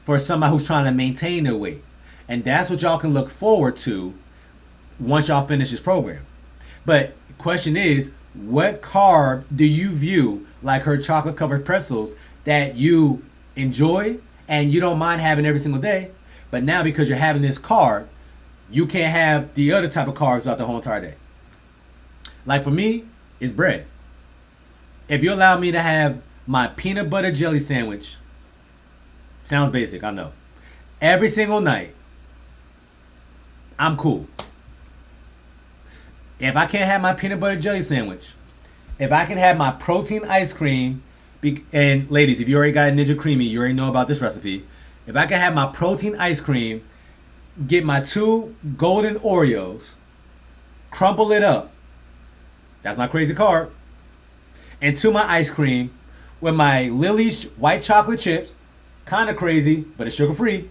for somebody who's trying to maintain their weight. And that's what y'all can look forward to once y'all finish this program. But the question is, what carb do you view like her chocolate covered pretzels that you enjoy and you don't mind having every single day, but now because you're having this carb, you can't have the other type of carbs throughout the whole entire day? Like for me, it's bread. If you allow me to have my peanut butter jelly sandwich, sounds basic, I know, every single night, I'm cool. If I can't have my peanut butter jelly sandwich, if I can have my protein ice cream, and ladies, if you already got a Ninja Creamy, you already know about this recipe. If I can have my protein ice cream, get my 2 golden Oreos, crumble it up, that's my crazy carb, and to my ice cream with my Lily's white chocolate chips, kind of crazy, but it's sugar free,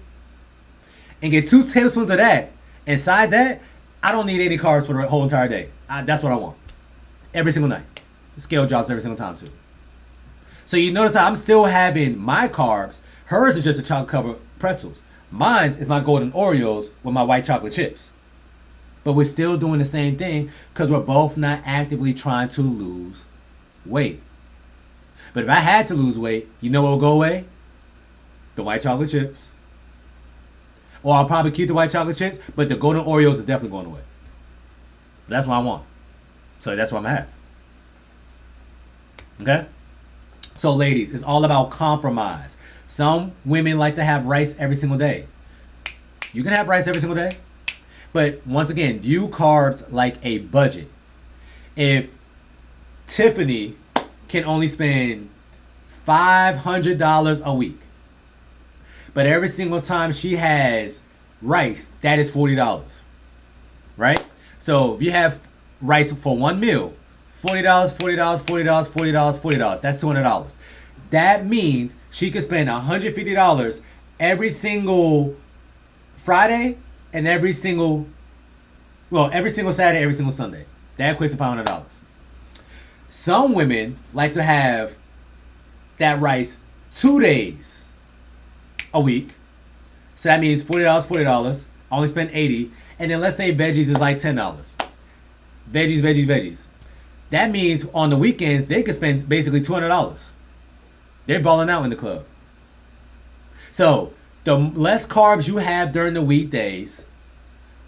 and get 2 tablespoons of that. Inside that, I don't need any carbs for the whole entire day. That's what I want. Every single night. The scale drops every single time too. So you notice how I'm still having my carbs. Hers is just a chocolate covered pretzels. Mine's is my golden Oreos with my white chocolate chips. But we're still doing the same thing because we're both not actively trying to lose weight. But if I had to lose weight, you know what will go away? The white chocolate chips. Or I'll probably keep the white chocolate chips, but the golden Oreos is definitely going away. That's what I want. So that's what I'm going to have. Okay? So ladies, it's all about compromise. Some women like to have rice every single day. You can have rice every single day. But once again, view carbs like a budget. If Tiffany can only spend $500 a week, but every single time she has rice, that is $40. Right? So if you have rice for one meal, $40, $40, $40, $40, $40. That's $200. That means she could spend $150 every single Friday and every single Saturday, every single Sunday. That equates to $500. Some women like to have that rice 2 days a week. So that means $40, $40. Only spend $80. And then let's say veggies is like $10. Veggies, veggies, veggies. That means on the weekends they could spend basically $200. They're balling out in the club. So the less carbs you have during the weekdays,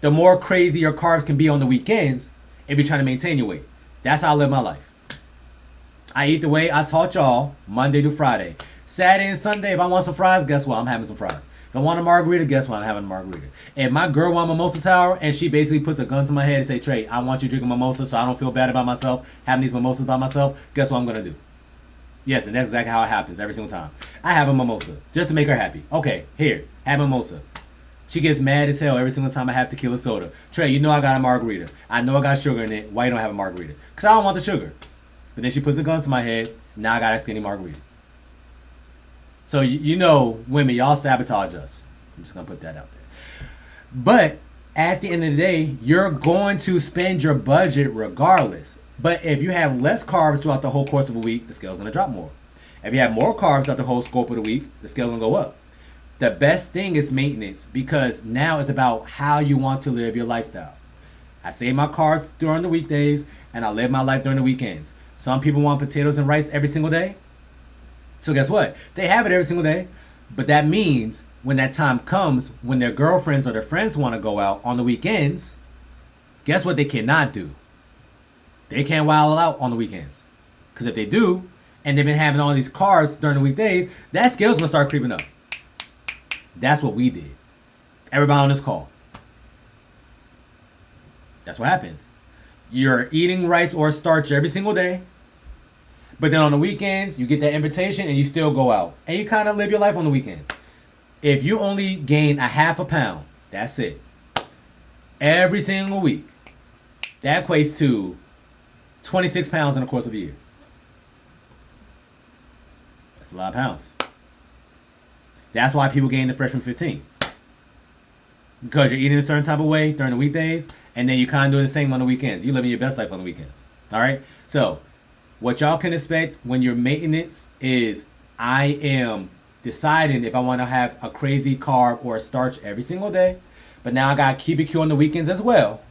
the more crazy your carbs can be on the weekends if you're trying to maintain your weight. That's how I live my life. I eat the way I taught y'all Monday to Friday. Saturday and Sunday, if I want some fries, guess what? I'm having some fries. If I want a margarita, guess what? I'm having a margarita. If my girl want a mimosa tower and she basically puts a gun to my head and say, Trey, I want you drinking mimosa so I don't feel bad about myself, having these mimosas by myself, guess what I'm going to do? Yes, and that's exactly how it happens every single time. I have a mimosa just to make her happy. Okay, here, have a mimosa. She gets mad as hell every single time I have tequila soda. Trey, you know I got a margarita. I know I got sugar in it. Why you don't have a margarita? Because I don't want the sugar. But then she puts a gun to my head. Now I got a skinny margarita. So you know, women, y'all sabotage us. I'm just going to put that out there. But at the end of the day, you're going to spend your budget regardless. But if you have less carbs throughout the whole course of a week, the scale's going to drop more. If you have more carbs throughout the whole scope of the week, the scale's going to go up. The best thing is maintenance, because now it's about how you want to live your lifestyle. I save my carbs during the weekdays and I live my life during the weekends. Some people want potatoes and rice every single day. So guess what? They have it every single day. But that means when that time comes, when their girlfriends or their friends want to go out on the weekends, guess what they cannot do? They can't wild out on the weekends. Because if they do, and they've been having all these carbs during the weekdays, that scale's going to start creeping up. That's what we did. Everybody on this call. That's what happens. You're eating rice or starch every single day. But then on the weekends, you get that invitation and you still go out. And you kind of live your life on the weekends. If you only gain a half a pound, that's it. Every single week. That equates to 26 pounds in the course of a year. That's a lot of pounds. That's why people gain the freshman 15. Because you're eating a certain type of way during the weekdays, and then you kind of do the same on the weekends. You're living your best life on the weekends. All right? So, what y'all can expect when your maintenance is, I am deciding if I want to have a crazy carb or a starch every single day, but now I got QBQ on the weekends as well,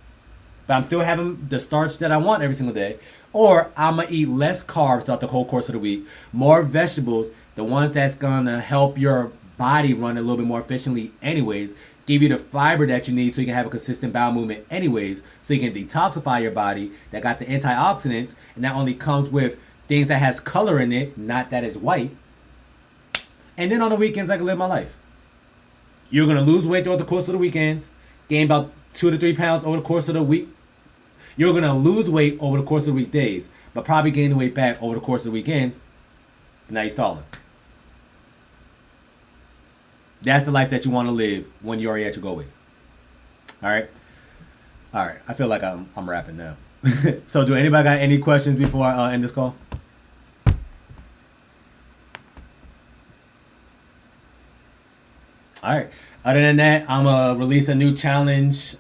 but I'm still having the starch that I want every single day, or I'm going to eat less carbs throughout the whole course of the week, more vegetables, the ones that's going to help your body run a little bit more efficiently anyways, give you the fiber that you need so you can have a consistent bowel movement anyways, so you can detoxify your body, that got the antioxidants, and that only comes with things that has color in it, not that is white. And then on the weekends, I can live my life. You're going to lose weight throughout the course of the weekends, gain about 2 to 3 pounds over the course of the week. You're going to lose weight over the course of the weekdays, but probably gain the weight back over the course of the weekends. But now you're stalling. That's the life that you want to live when you're already at your goal weight. All right? All right. I feel like I'm rapping now. So do anybody got any questions before I end this call? All right. Other than that, I'm going to release a new challenge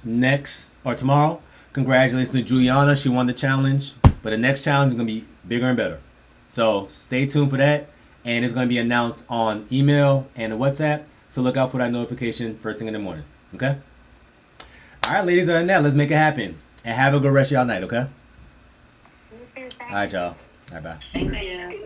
next or tomorrow. Congratulations to Juliana. She won the challenge. But the next challenge is going to be bigger and better. So stay tuned for that. And it's going to be announced on email and WhatsApp. So look out for that notification first thing in the morning. Okay? All right, ladies. Other than that, let's make it happen. And have a good rest of y'all night, okay? All right, y'all. All right, bye. Thank you.